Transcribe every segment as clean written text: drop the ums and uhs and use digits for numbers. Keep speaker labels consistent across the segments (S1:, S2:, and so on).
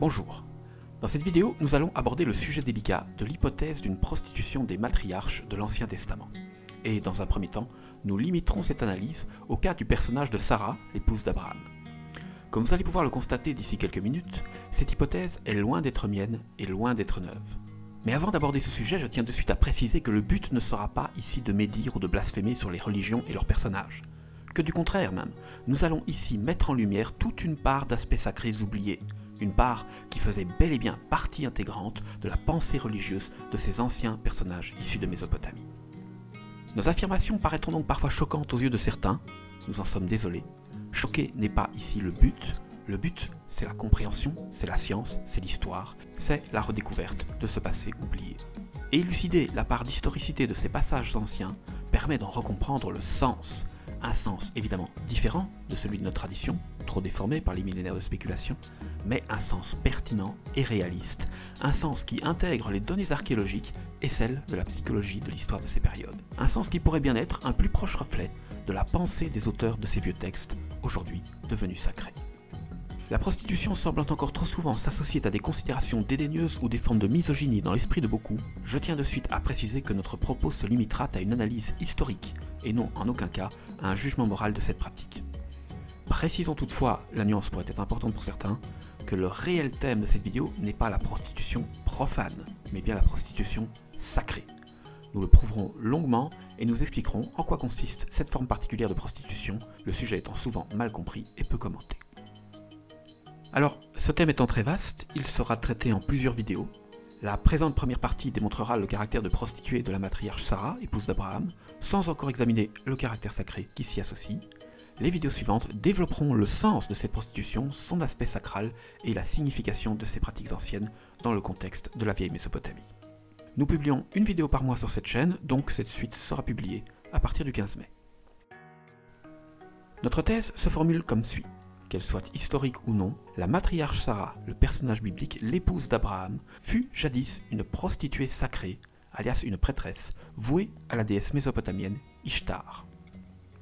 S1: Bonjour. Dans cette vidéo, nous allons aborder le sujet délicat de l'hypothèse d'une prostitution des matriarches de l'Ancien Testament. Et dans un premier temps, nous limiterons cette analyse au cas du personnage de Sarah, l'épouse d'Abraham. Comme vous allez pouvoir le constater d'ici quelques minutes, cette hypothèse est loin d'être mienne et loin d'être neuve. Mais avant d'aborder ce sujet, je tiens de suite à préciser que le but ne sera pas ici de médire ou de blasphémer sur les religions et leurs personnages. Que du contraire même, nous allons ici mettre en lumière toute une part d'aspects sacrés oubliés, une part qui faisait bel et bien partie intégrante de la pensée religieuse de ces anciens personnages issus de Mésopotamie. Nos affirmations paraîtront donc parfois choquantes aux yeux de certains, nous en sommes désolés. Choquer n'est pas ici le but c'est la compréhension, c'est la science, c'est l'histoire, c'est la redécouverte de ce passé oublié. Élucider la part d'historicité de ces passages anciens permet d'en recomprendre le sens, un sens évidemment différent de celui de notre tradition, trop déformé par les millénaires de spéculation, mais un sens pertinent et réaliste, un sens qui intègre les données archéologiques et celles de la psychologie de l'histoire de ces périodes. Un sens qui pourrait bien être un plus proche reflet de la pensée des auteurs de ces vieux textes, aujourd'hui devenus sacrés. La prostitution semblant encore trop souvent s'associer à des considérations dédaigneuses ou des formes de misogynie dans l'esprit de beaucoup, je tiens de suite à préciser que notre propos se limitera à une analyse historique et non en aucun cas à un jugement moral de cette pratique. Précisons toutefois, la nuance pourrait être importante pour certains, que le réel thème de cette vidéo n'est pas la prostitution profane, mais bien la prostitution sacrée. Nous le prouverons longuement et nous expliquerons en quoi consiste cette forme particulière de prostitution, le sujet étant souvent mal compris et peu commenté. Alors, ce thème étant très vaste, il sera traité en plusieurs vidéos. La présente première partie démontrera le caractère de prostituée de la matriarche Sarah, épouse d'Abraham, sans encore examiner le caractère sacré qui s'y associe. Les vidéos suivantes développeront le sens de cette prostitution, son aspect sacral et la signification de ces pratiques anciennes dans le contexte de la vieille Mésopotamie. Nous publions une vidéo par mois sur cette chaîne, donc cette suite sera publiée à partir du 15 mai. Notre thèse se formule comme suit. Qu'elle soit historique ou non, la matriarche Sarah, le personnage biblique, l'épouse d'Abraham, fut jadis une prostituée sacrée, alias une prêtresse, vouée à la déesse mésopotamienne Ishtar.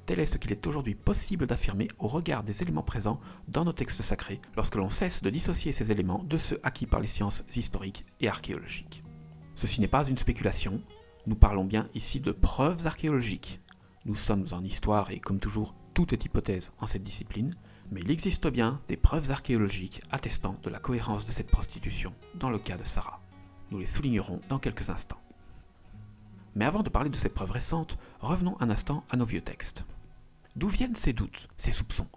S1: Tel est ce qu'il est aujourd'hui possible d'affirmer au regard des éléments présents dans nos textes sacrés, lorsque l'on cesse de dissocier ces éléments de ceux acquis par les sciences historiques et archéologiques. Ceci n'est pas une spéculation, nous parlons bien ici de preuves archéologiques. Nous sommes en histoire et comme toujours, tout est hypothèse en cette discipline, mais il existe bien des preuves archéologiques attestant de la cohérence de cette prostitution dans le cas de Sarah. Nous les soulignerons dans quelques instants. Mais avant de parler de ces preuves récentes, revenons un instant à nos vieux textes. D'où viennent ces doutes, ces soupçons?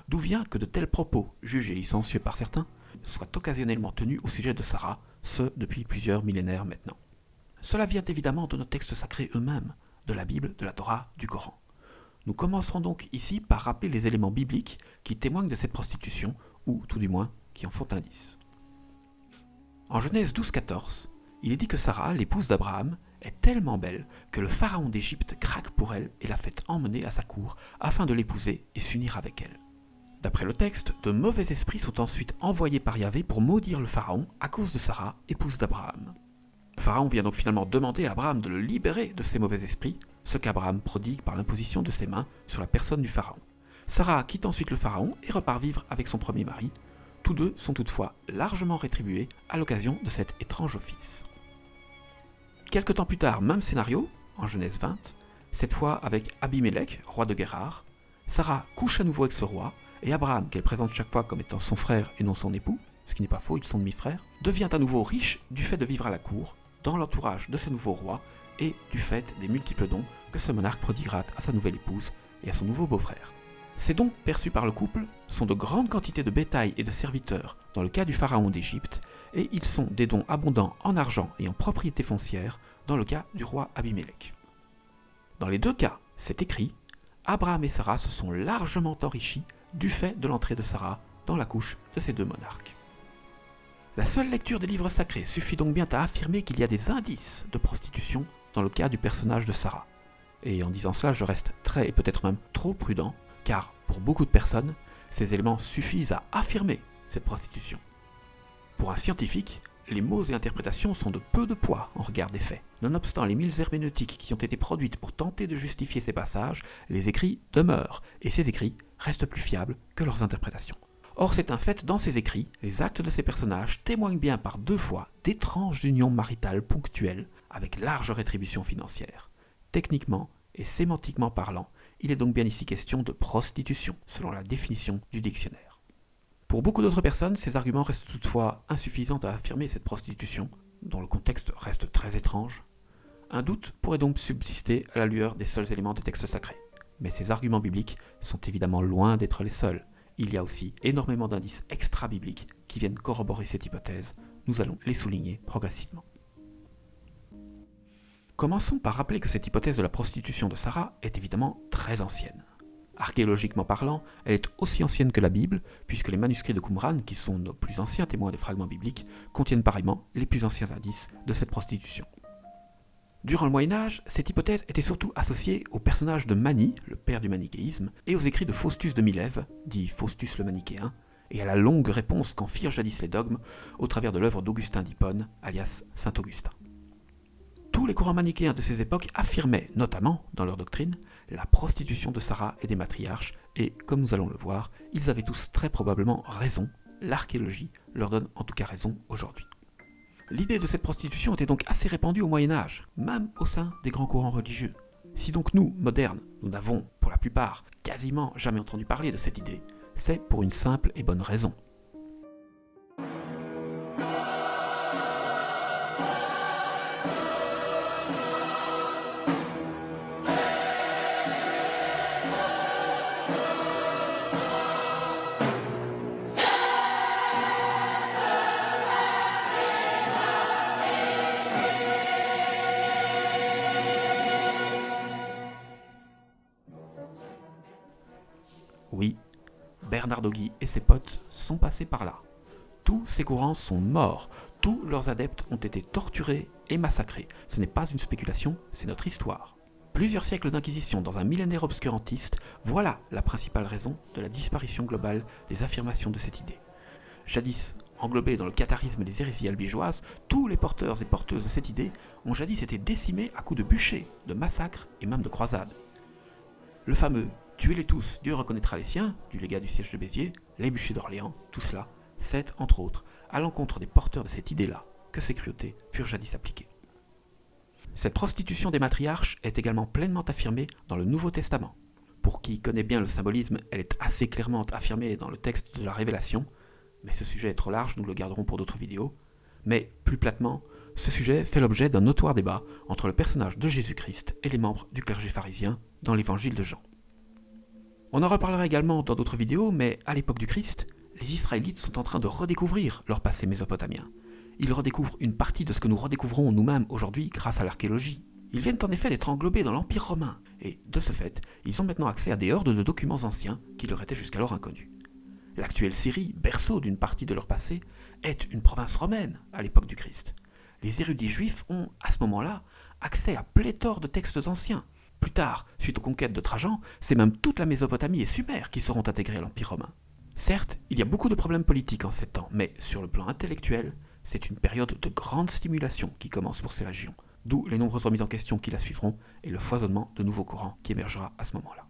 S1: D'où vient que de tels propos, jugés licencieux par certains, soient occasionnellement tenus au sujet de Sarah, ce depuis plusieurs millénaires maintenant? Cela vient évidemment de nos textes sacrés eux-mêmes, de la Bible, de la Torah, du Coran. Nous commencerons donc ici par rappeler les éléments bibliques qui témoignent de cette prostitution, ou tout du moins qui en font indice. En Genèse 12-14, il est dit que Sarah, l'épouse d'Abraham, est tellement belle que le pharaon d'Égypte craque pour elle et la fait emmener à sa cour afin de l'épouser et s'unir avec elle. D'après le texte, de mauvais esprits sont ensuite envoyés par Yahvé pour maudire le pharaon à cause de Sarah, épouse d'Abraham. Le pharaon vient donc finalement demander à Abraham de le libérer de ces mauvais esprits, ce qu'Abraham prodigue par l'imposition de ses mains sur la personne du pharaon. Sarah quitte ensuite le pharaon et repart vivre avec son premier mari. Tous deux sont toutefois largement rétribués à l'occasion de cet étrange office. Quelque temps plus tard, même scénario, en Genèse 20, cette fois avec Abimélec, roi de Guérar. Sarah couche à nouveau avec ce roi, et Abraham, qu'elle présente chaque fois comme étant son frère et non son époux, ce qui n'est pas faux, ils sont demi-frères, devient à nouveau riche du fait de vivre à la cour, dans l'entourage de ce nouveau roi, et du fait des multiples dons que ce monarque prodiguera à sa nouvelle épouse et à son nouveau beau-frère. Ces dons perçus par le couple sont de grandes quantités de bétail et de serviteurs dans le cas du pharaon d'Égypte, et ils sont des dons abondants en argent et en propriété foncière dans le cas du roi Abimélec. Dans les deux cas, c'est écrit, Abraham et Sarah se sont largement enrichis du fait de l'entrée de Sarah dans la couche de ces deux monarques. La seule lecture des livres sacrés suffit donc bien à affirmer qu'il y a des indices de prostitution dans le cas du personnage de Sarah. Et en disant cela, je reste très et peut-être même trop prudent, car pour beaucoup de personnes, ces éléments suffisent à affirmer cette prostitution. Pour un scientifique, les mots et interprétations sont de peu de poids en regard des faits. Nonobstant les 1000 herméneutiques qui ont été produites pour tenter de justifier ces passages, les écrits demeurent, et ces écrits restent plus fiables que leurs interprétations. Or c'est un fait, dans ses écrits, les actes de ces personnages témoignent bien par 2 fois d'étranges unions maritales ponctuelles avec large rétribution financière. Techniquement et sémantiquement parlant, il est donc bien ici question de prostitution, selon la définition du dictionnaire. Pour beaucoup d'autres personnes, ces arguments restent toutefois insuffisants à affirmer cette prostitution, dont le contexte reste très étrange. Un doute pourrait donc subsister à la lueur des seuls éléments des textes sacrés. Mais ces arguments bibliques sont évidemment loin d'être les seuls. Il y a aussi énormément d'indices extra-bibliques qui viennent corroborer cette hypothèse. Nous allons les souligner progressivement. Commençons par rappeler que cette hypothèse de la prostitution de Sarah est évidemment très ancienne. Archéologiquement parlant, elle est aussi ancienne que la Bible, puisque les manuscrits de Qumran, qui sont nos plus anciens témoins des fragments bibliques, contiennent pareillement les plus anciens indices de cette prostitution. Durant le Moyen-Âge, cette hypothèse était surtout associée au personnage de Mani, le père du manichéisme, et aux écrits de Faustus de Milève, dit Faustus le Manichéen, et à la longue réponse qu'en firent jadis les dogmes au travers de l'œuvre d'Augustin d'Hippone, alias Saint Augustin. Tous les courants manichéens de ces époques affirmaient, notamment dans leur doctrine, la prostitution de Sarah et des matriarches, et, comme nous allons le voir, ils avaient tous très probablement raison. L'archéologie leur donne en tout cas raison aujourd'hui. L'idée de cette prostitution était donc assez répandue au Moyen-Âge, même au sein des grands courants religieux. Si donc nous, modernes, nous n'avons, pour la plupart, quasiment jamais entendu parler de cette idée, c'est pour une simple et bonne raison. Oui, Bernardo Guy et ses potes sont passés par là. Tous ces courants sont morts, tous leurs adeptes ont été torturés et massacrés. Ce n'est pas une spéculation, c'est notre histoire. Plusieurs siècles d'inquisition dans un millénaire obscurantiste, voilà la principale raison de la disparition globale des affirmations de cette idée. Jadis englobés dans le catharisme des hérésies albigeoises, tous les porteurs et porteuses de cette idée ont jadis été décimés à coups de bûchers, de massacres et même de croisades. Le fameux « tuez-les tous, Dieu reconnaîtra les siens » du légat du siège de Béziers, les bûchers d'Orléans, tout cela, c'est, entre autres, à l'encontre des porteurs de cette idée-là que ces cruautés furent jadis appliquées. Cette prostitution des matriarches est également pleinement affirmée dans le Nouveau Testament. Pour qui connaît bien le symbolisme, elle est assez clairement affirmée dans le texte de la Révélation, mais ce sujet est trop large, nous le garderons pour d'autres vidéos. Mais, plus platement, ce sujet fait l'objet d'un notoire débat entre le personnage de Jésus-Christ et les membres du clergé pharisien dans l'évangile de Jean. On en reparlera également dans d'autres vidéos, mais à l'époque du Christ, les Israélites sont en train de redécouvrir leur passé mésopotamien. Ils redécouvrent une partie de ce que nous redécouvrons nous-mêmes aujourd'hui grâce à l'archéologie. Ils viennent en effet d'être englobés dans l'Empire romain, et de ce fait, ils ont maintenant accès à des hordes de documents anciens qui leur étaient jusqu'alors inconnus. L'actuelle Syrie, berceau d'une partie de leur passé, est une province romaine à l'époque du Christ. Les érudits juifs ont, à ce moment-là, accès à pléthore de textes anciens. Plus tard, suite aux conquêtes de Trajan, c'est même toute la Mésopotamie et Sumer qui seront intégrés à l'Empire romain. Certes, il y a beaucoup de problèmes politiques en ces temps, mais sur le plan intellectuel, c'est une période de grande stimulation qui commence pour ces régions, d'où les nombreuses remises en question qui la suivront et le foisonnement de nouveaux courants qui émergera à ce moment-là.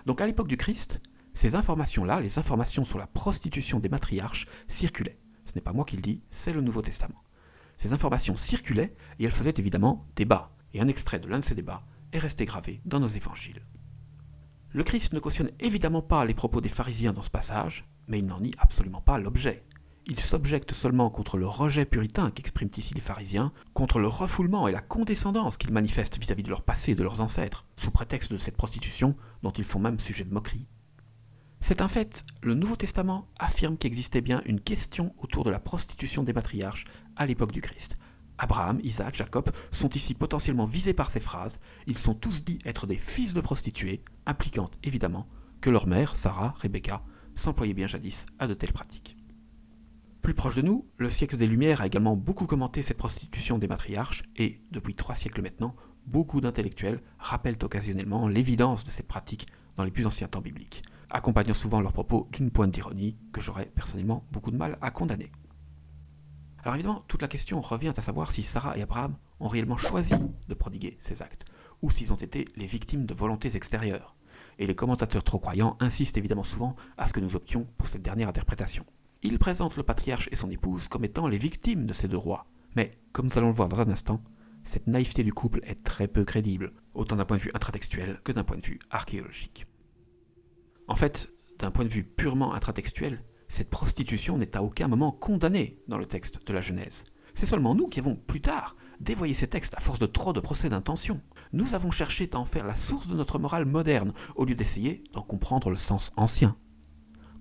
S1: Donc à l'époque du Christ, ces informations-là, les informations sur la prostitution des matriarches, circulaient. Ce n'est pas moi qui le dis, c'est le Nouveau Testament. Ces informations circulaient et elles faisaient évidemment débat, et un extrait de l'un de ces débats est resté gravé dans nos évangiles. Le Christ ne cautionne évidemment pas les propos des pharisiens dans ce passage, mais il n'en nie absolument pas l'objet. Il s'objecte seulement contre le rejet puritain qu'expriment ici les pharisiens, contre le refoulement et la condescendance qu'ils manifestent vis-à-vis de leur passé et de leurs ancêtres, sous prétexte de cette prostitution dont ils font même sujet de moquerie. C'est un fait, le Nouveau Testament affirme qu'existait bien une question autour de la prostitution des matriarches à l'époque du Christ. Abraham, Isaac, Jacob sont ici potentiellement visés par ces phrases, ils sont tous dits être des fils de prostituées, impliquant évidemment que leur mère, Sarah, Rebecca, s'employait bien jadis à de telles pratiques. Plus proche de nous, le siècle des Lumières a également beaucoup commenté cette prostitution des matriarches et, depuis 3 siècles maintenant, beaucoup d'intellectuels rappellent occasionnellement l'évidence de cette pratique dans les plus anciens temps bibliques, accompagnant souvent leurs propos d'une pointe d'ironie que j'aurais personnellement beaucoup de mal à condamner. Alors évidemment, toute la question revient à savoir si Sarah et Abraham ont réellement choisi de prodiguer ces actes, ou s'ils ont été les victimes de volontés extérieures. et les commentateurs trop croyants insistent évidemment souvent à ce que nous options pour cette dernière interprétation. Ils présentent le patriarche et son épouse comme étant les victimes de ces deux rois, mais comme nous allons le voir dans un instant, cette naïveté du couple est très peu crédible, autant d'un point de vue intratextuel que d'un point de vue archéologique. En fait, d'un point de vue purement intratextuel, cette prostitution n'est à aucun moment condamnée dans le texte de la Genèse. C'est seulement nous qui avons, plus tard, dévoyé ces textes à force de trop de procès d'intention. Nous avons cherché à en faire la source de notre morale moderne, au lieu d'essayer d'en comprendre le sens ancien.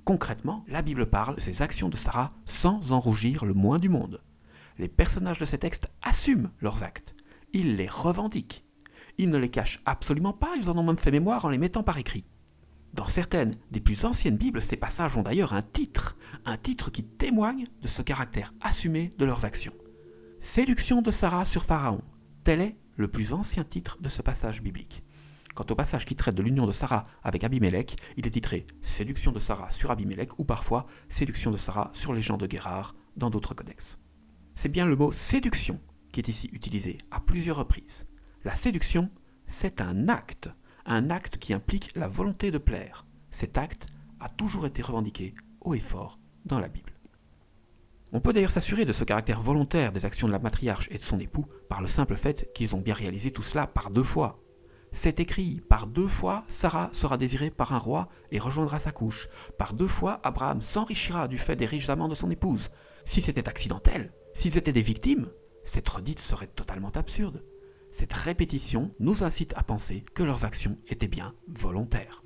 S1: Concrètement, la Bible parle de ces actions de Sarah sans en rougir le moins du monde. Les personnages de ces textes assument leurs actes. Ils les revendiquent. Ils ne les cachent absolument pas, ils en ont même fait mémoire en les mettant par écrit. Dans certaines des plus anciennes Bibles, ces passages ont d'ailleurs un titre qui témoigne de ce caractère assumé de leurs actions. Séduction de Sarah sur Pharaon, tel est le plus ancien titre de ce passage biblique. Quant au passage qui traite de l'union de Sarah avec Abimélec, il est titré « Séduction de Sarah sur Abimélec » ou parfois « Séduction de Sarah sur les gens de Guérar » dans d'autres codex. C'est bien le mot « séduction » qui est ici utilisé à plusieurs reprises. La séduction, c'est un acte qui implique la volonté de plaire. Cet acte a toujours été revendiqué haut et fort dans la Bible. On peut d'ailleurs s'assurer de ce caractère volontaire des actions de la matriarche et de son époux par le simple fait qu'ils ont bien réalisé tout cela par 2 fois. C'est écrit, par 2 fois, Sarah sera désirée par un roi et rejoindra sa couche. Par 2 fois, Abraham s'enrichira du fait des riches amants de son épouse. Si c'était accidentel, s'ils étaient des victimes, cette redite serait totalement absurde. Cette répétition nous incite à penser que leurs actions étaient bien volontaires.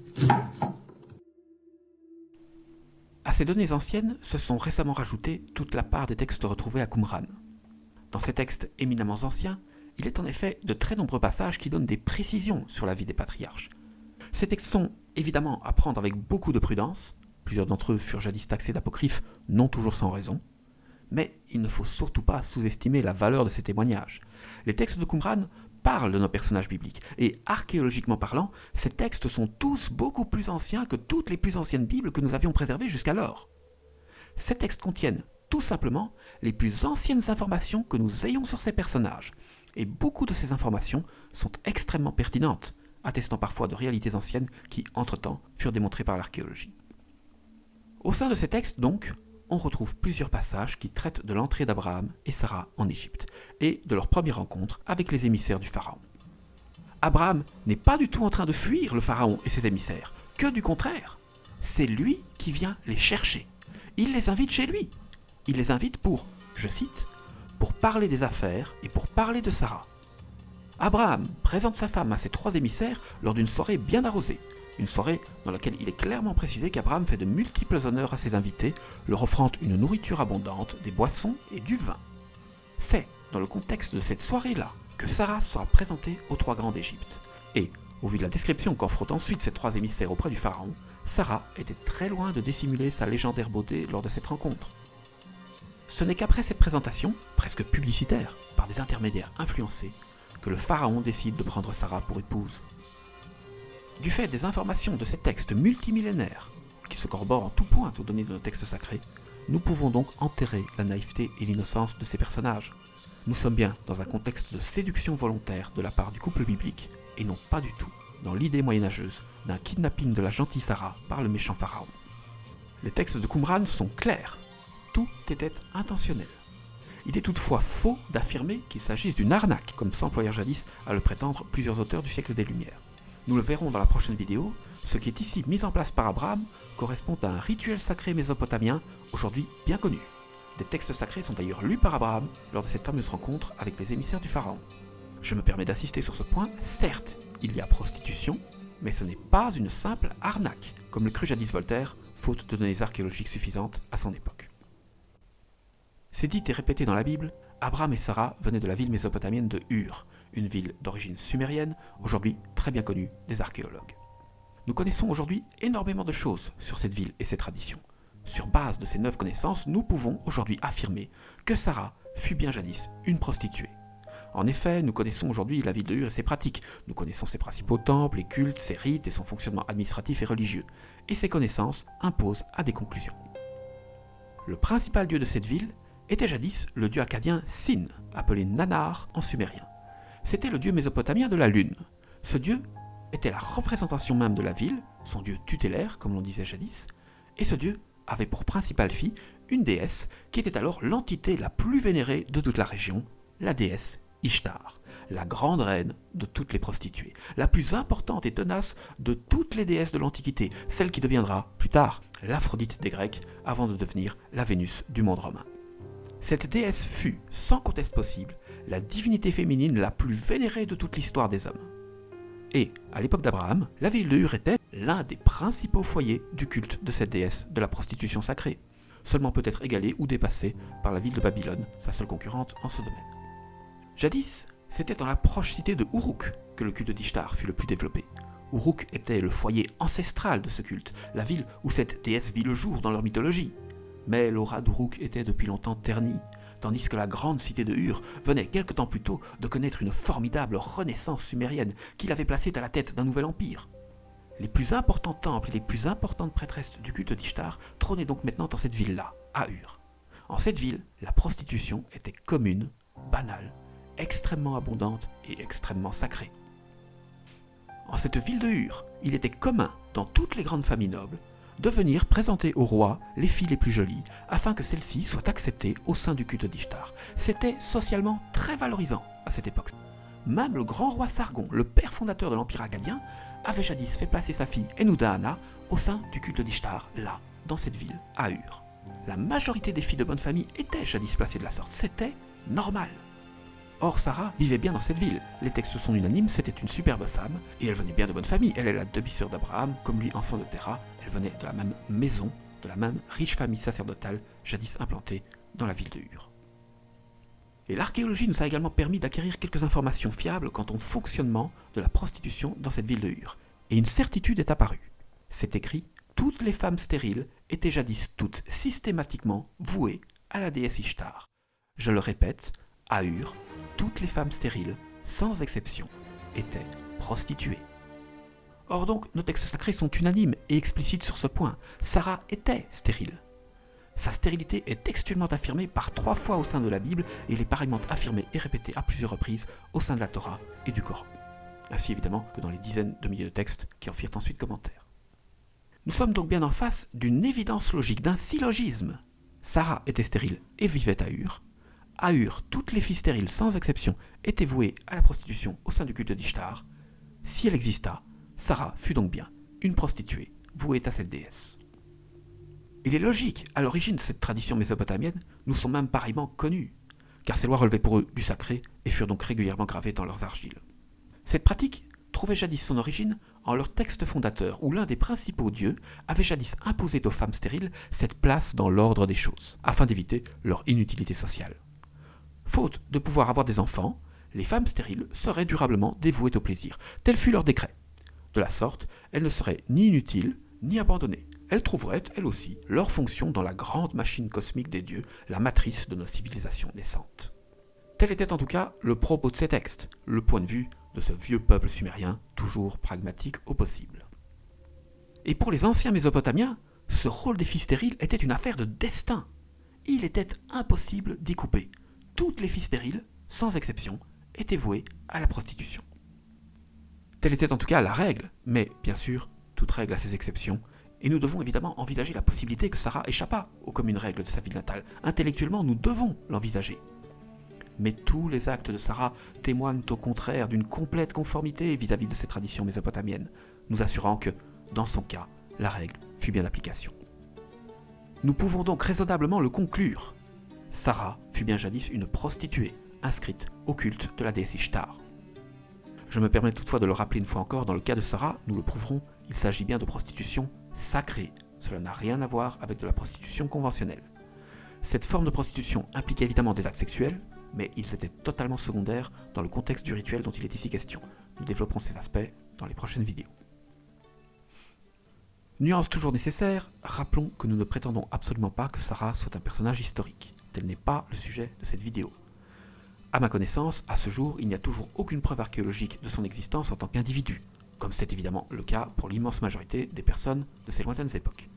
S1: À ces données anciennes se sont récemment rajoutées toute la part des textes retrouvés à Qumran. Dans ces textes éminemment anciens, il est en effet de très nombreux passages qui donnent des précisions sur la vie des patriarches. Ces textes sont évidemment à prendre avec beaucoup de prudence, plusieurs d'entre eux furent jadis taxés d'apocryphes, non toujours sans raison, mais il ne faut surtout pas sous-estimer la valeur de ces témoignages. Les textes de Qumran parlent de nos personnages bibliques, et archéologiquement parlant, ces textes sont tous beaucoup plus anciens que toutes les plus anciennes Bibles que nous avions préservées jusqu'alors. Ces textes contiennent tout simplement les plus anciennes informations que nous ayons sur ces personnages, et beaucoup de ces informations sont extrêmement pertinentes, attestant parfois de réalités anciennes qui, entre-temps, furent démontrées par l'archéologie. Au sein de ces textes, donc, on retrouve plusieurs passages qui traitent de l'entrée d'Abraham et Sarah en Égypte, et de leur première rencontre avec les émissaires du Pharaon. Abraham n'est pas du tout en train de fuir le Pharaon et ses émissaires, que du contraire. C'est lui qui vient les chercher. Il les invite chez lui. Il les invite pour, je cite, « pour parler des affaires et pour parler de Sarah ». Abraham présente sa femme à ses 3 émissaires lors d'une soirée bien arrosée, une soirée dans laquelle il est clairement précisé qu'Abraham fait de multiples honneurs à ses invités, leur offrant une nourriture abondante, des boissons et du vin. C'est dans le contexte de cette soirée-là que Sarah sera présentée aux 3 grands d'Égypte. Et, au vu de la description qu'en feront ensuite ces 3 émissaires auprès du Pharaon, Sarah était très loin de dissimuler sa légendaire beauté lors de cette rencontre. Ce n'est qu'après cette présentation, presque publicitaire, par des intermédiaires influencés, que le Pharaon décide de prendre Sarah pour épouse. Du fait des informations de ces textes multimillénaires, qui se corroborent en tout point aux données de nos textes sacrés, nous pouvons donc enterrer la naïveté et l'innocence de ces personnages. Nous sommes bien dans un contexte de séduction volontaire de la part du couple biblique, et non pas du tout dans l'idée moyenâgeuse d'un kidnapping de la gentille Sarah par le méchant Pharaon. Les textes de Qumran sont clairs. Tout était intentionnel. Il est toutefois faux d'affirmer qu'il s'agisse d'une arnaque, comme s'employèrent jadis à le prétendre plusieurs auteurs du siècle des Lumières. Nous le verrons dans la prochaine vidéo, ce qui est ici mis en place par Abraham correspond à un rituel sacré mésopotamien aujourd'hui bien connu. Des textes sacrés sont d'ailleurs lus par Abraham lors de cette fameuse rencontre avec les émissaires du Pharaon. Je me permets d'insister sur ce point, certes, il y a prostitution, mais ce n'est pas une simple arnaque, comme le crut jadis Voltaire, faute de données archéologiques suffisantes à son époque. C'est dit et répété dans la Bible, Abraham et Sarah venaient de la ville mésopotamienne de Ur, une ville d'origine sumérienne, aujourd'hui très bien connue des archéologues. Nous connaissons aujourd'hui énormément de choses sur cette ville et ses traditions. Sur base de ces 9 connaissances, nous pouvons aujourd'hui affirmer que Sarah fut bien jadis une prostituée. En effet, nous connaissons aujourd'hui la ville de Ur et ses pratiques, nous connaissons ses principaux temples, les cultes, ses rites et son fonctionnement administratif et religieux, et ces connaissances imposent à des conclusions. Le principal dieu de cette ville était jadis le dieu akkadien Sin, appelé Nannar en sumérien. C'était le dieu mésopotamien de la lune. Ce dieu était la représentation même de la ville, son dieu tutélaire, comme l'on disait jadis, et ce dieu avait pour principale fille une déesse qui était alors l'entité la plus vénérée de toute la région, la déesse Ishtar, la grande reine de toutes les prostituées, la plus importante et tenace de toutes les déesses de l'Antiquité, celle qui deviendra, plus tard, l'Aphrodite des Grecs, avant de devenir la Vénus du monde romain. Cette déesse fut, sans conteste possible, la divinité féminine la plus vénérée de toute l'histoire des hommes. Et, à l'époque d'Abraham, la ville de Ur était l'un des principaux foyers du culte de cette déesse de la prostitution sacrée, seulement peut-être égalée ou dépassée par la ville de Babylone, sa seule concurrente en ce domaine. Jadis, c'était dans la proche cité de Uruk que le culte d'Ishtar fut le plus développé. Uruk était le foyer ancestral de ce culte, la ville où cette déesse vit le jour dans leur mythologie. Mais l'aura d'Uruk était depuis longtemps ternie, tandis que la grande cité de Ur venait quelque temps plus tôt de connaître une formidable renaissance sumérienne qui l'avait placée à la tête d'un nouvel empire. Les plus importants temples et les plus importantes prêtresses du culte d'Ishtar trônaient donc maintenant dans cette ville-là, à Ur. En cette ville, la prostitution était commune, banale, extrêmement abondante et extrêmement sacrée. En cette ville de Ur, il était commun, dans toutes les grandes familles nobles, de venir présenter au roi les filles les plus jolies, afin que celles-ci soient acceptées au sein du culte d'Ishtar. C'était socialement très valorisant à cette époque. Même le grand roi Sargon, le père fondateur de l'Empire akkadien, avait jadis fait placer sa fille Enoudaana au sein du culte d'Ishtar, là, dans cette ville, à Ur. La majorité des filles de bonne famille étaient jadis placées de la sorte, c'était normal. Or, Sarah vivait bien dans cette ville. Les textes sont unanimes, c'était une superbe femme, et elle venait bien de bonne famille. Elle est la demi-sœur d'Abraham, comme lui enfant de Terah. Elle venait de la même maison, de la même riche famille sacerdotale, jadis implantée dans la ville de Ur. Et l'archéologie nous a également permis d'acquérir quelques informations fiables quant au fonctionnement de la prostitution dans cette ville de Ur. Et une certitude est apparue. C'est écrit « Toutes les femmes stériles étaient jadis toutes systématiquement vouées à la déesse Ishtar. » Je le répète, à Ur, toutes les femmes stériles, sans exception, étaient prostituées. Or donc, nos textes sacrés sont unanimes et explicites sur ce point. Sarah était stérile. Sa stérilité est textuellement affirmée par 3 fois au sein de la Bible et elle est pareillement affirmée et répétée à plusieurs reprises au sein de la Torah et du Coran. Ainsi évidemment que dans les dizaines de milliers de textes qui en firent ensuite commentaire. Nous sommes donc bien en face d'une évidence logique, d'un syllogisme. Sarah était stérile et vivait à Ur. À Ur, toutes les filles stériles, sans exception, étaient vouées à la prostitution au sein du culte d'Ishtar. Si elle exista, Sarah fut donc bien une prostituée vouée à cette déesse. Il est logique, à l'origine de cette tradition mésopotamienne, nous sont même pareillement connus, car ces lois relevaient pour eux du sacré et furent donc régulièrement gravées dans leurs argiles. Cette pratique trouvait jadis son origine en leur texte fondateur, où l'un des principaux dieux avait jadis imposé aux femmes stériles cette place dans l'ordre des choses, afin d'éviter leur inutilité sociale. Faute de pouvoir avoir des enfants, les femmes stériles seraient durablement dévouées au plaisir. Tel fut leur décret. De la sorte, elles ne seraient ni inutiles, ni abandonnées. Elles trouveraient, elles aussi, leur fonction dans la grande machine cosmique des dieux, la matrice de nos civilisations naissantes. Tel était en tout cas le propos de ces textes, le point de vue de ce vieux peuple sumérien, toujours pragmatique au possible. Et pour les anciens Mésopotamiens, ce rôle des filles stériles était une affaire de destin. Il était impossible d'y couper. Toutes les filles stériles, sans exception, étaient vouées à la prostitution. Telle était en tout cas la règle, mais bien sûr, toute règle a ses exceptions, et nous devons évidemment envisager la possibilité que Sarah échappât aux communes règles de sa ville natale. Intellectuellement, nous devons l'envisager. Mais tous les actes de Sarah témoignent au contraire d'une complète conformité vis-à-vis de ces traditions mésopotamiennes, nous assurant que, dans son cas, la règle fut bien d'application. Nous pouvons donc raisonnablement le conclure. Sarah fut bien jadis une prostituée, inscrite au culte de la déesse Ishtar. Je me permets toutefois de le rappeler une fois encore, dans le cas de Sarah, nous le prouverons, il s'agit bien de prostitution sacrée. Cela n'a rien à voir avec de la prostitution conventionnelle. Cette forme de prostitution impliquait évidemment des actes sexuels, mais ils étaient totalement secondaires dans le contexte du rituel dont il est ici question. Nous développerons ces aspects dans les prochaines vidéos. Nuance toujours nécessaire, rappelons que nous ne prétendons absolument pas que Sarah soit un personnage historique. Tel n'est pas le sujet de cette vidéo. À ma connaissance, à ce jour, il n'y a toujours aucune preuve archéologique de son existence en tant qu'individu, comme c'est évidemment le cas pour l'immense majorité des personnes de ces lointaines époques.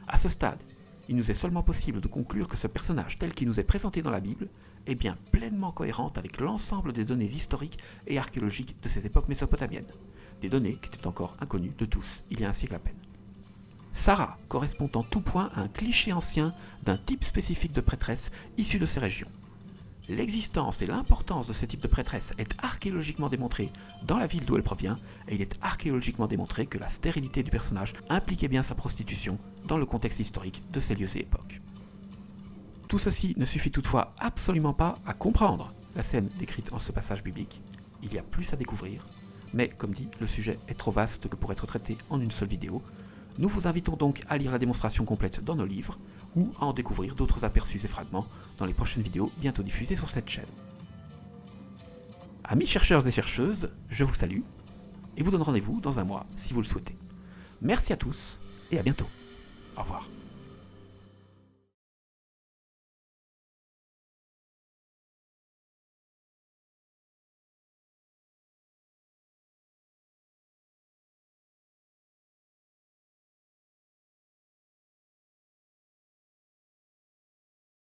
S1: À ce stade, il nous est seulement possible de conclure que ce personnage tel qu'il nous est présenté dans la Bible est bien pleinement cohérente avec l'ensemble des données historiques et archéologiques de ces époques mésopotamiennes, des données qui étaient encore inconnues de tous il y a un siècle à peine. Sarah correspond en tout point à un cliché ancien d'un type spécifique de prêtresse issue de ces régions. L'existence et l'importance de ce type de prêtresse est archéologiquement démontrée dans la ville d'où elle provient, et il est archéologiquement démontré que la stérilité du personnage impliquait bien sa prostitution dans le contexte historique de ces lieux et époques. Tout ceci ne suffit toutefois absolument pas à comprendre la scène décrite en ce passage biblique. Il y a plus à découvrir, mais comme dit, le sujet est trop vaste que pour être traité en une seule vidéo. Nous vous invitons donc à lire la démonstration complète dans nos livres, ou à en découvrir d'autres aperçus et fragments dans les prochaines vidéos bientôt diffusées sur cette chaîne. Amis chercheurs et chercheuses, je vous salue, et vous donne rendez-vous dans un mois si vous le souhaitez. Merci à tous, et à bientôt. Au revoir.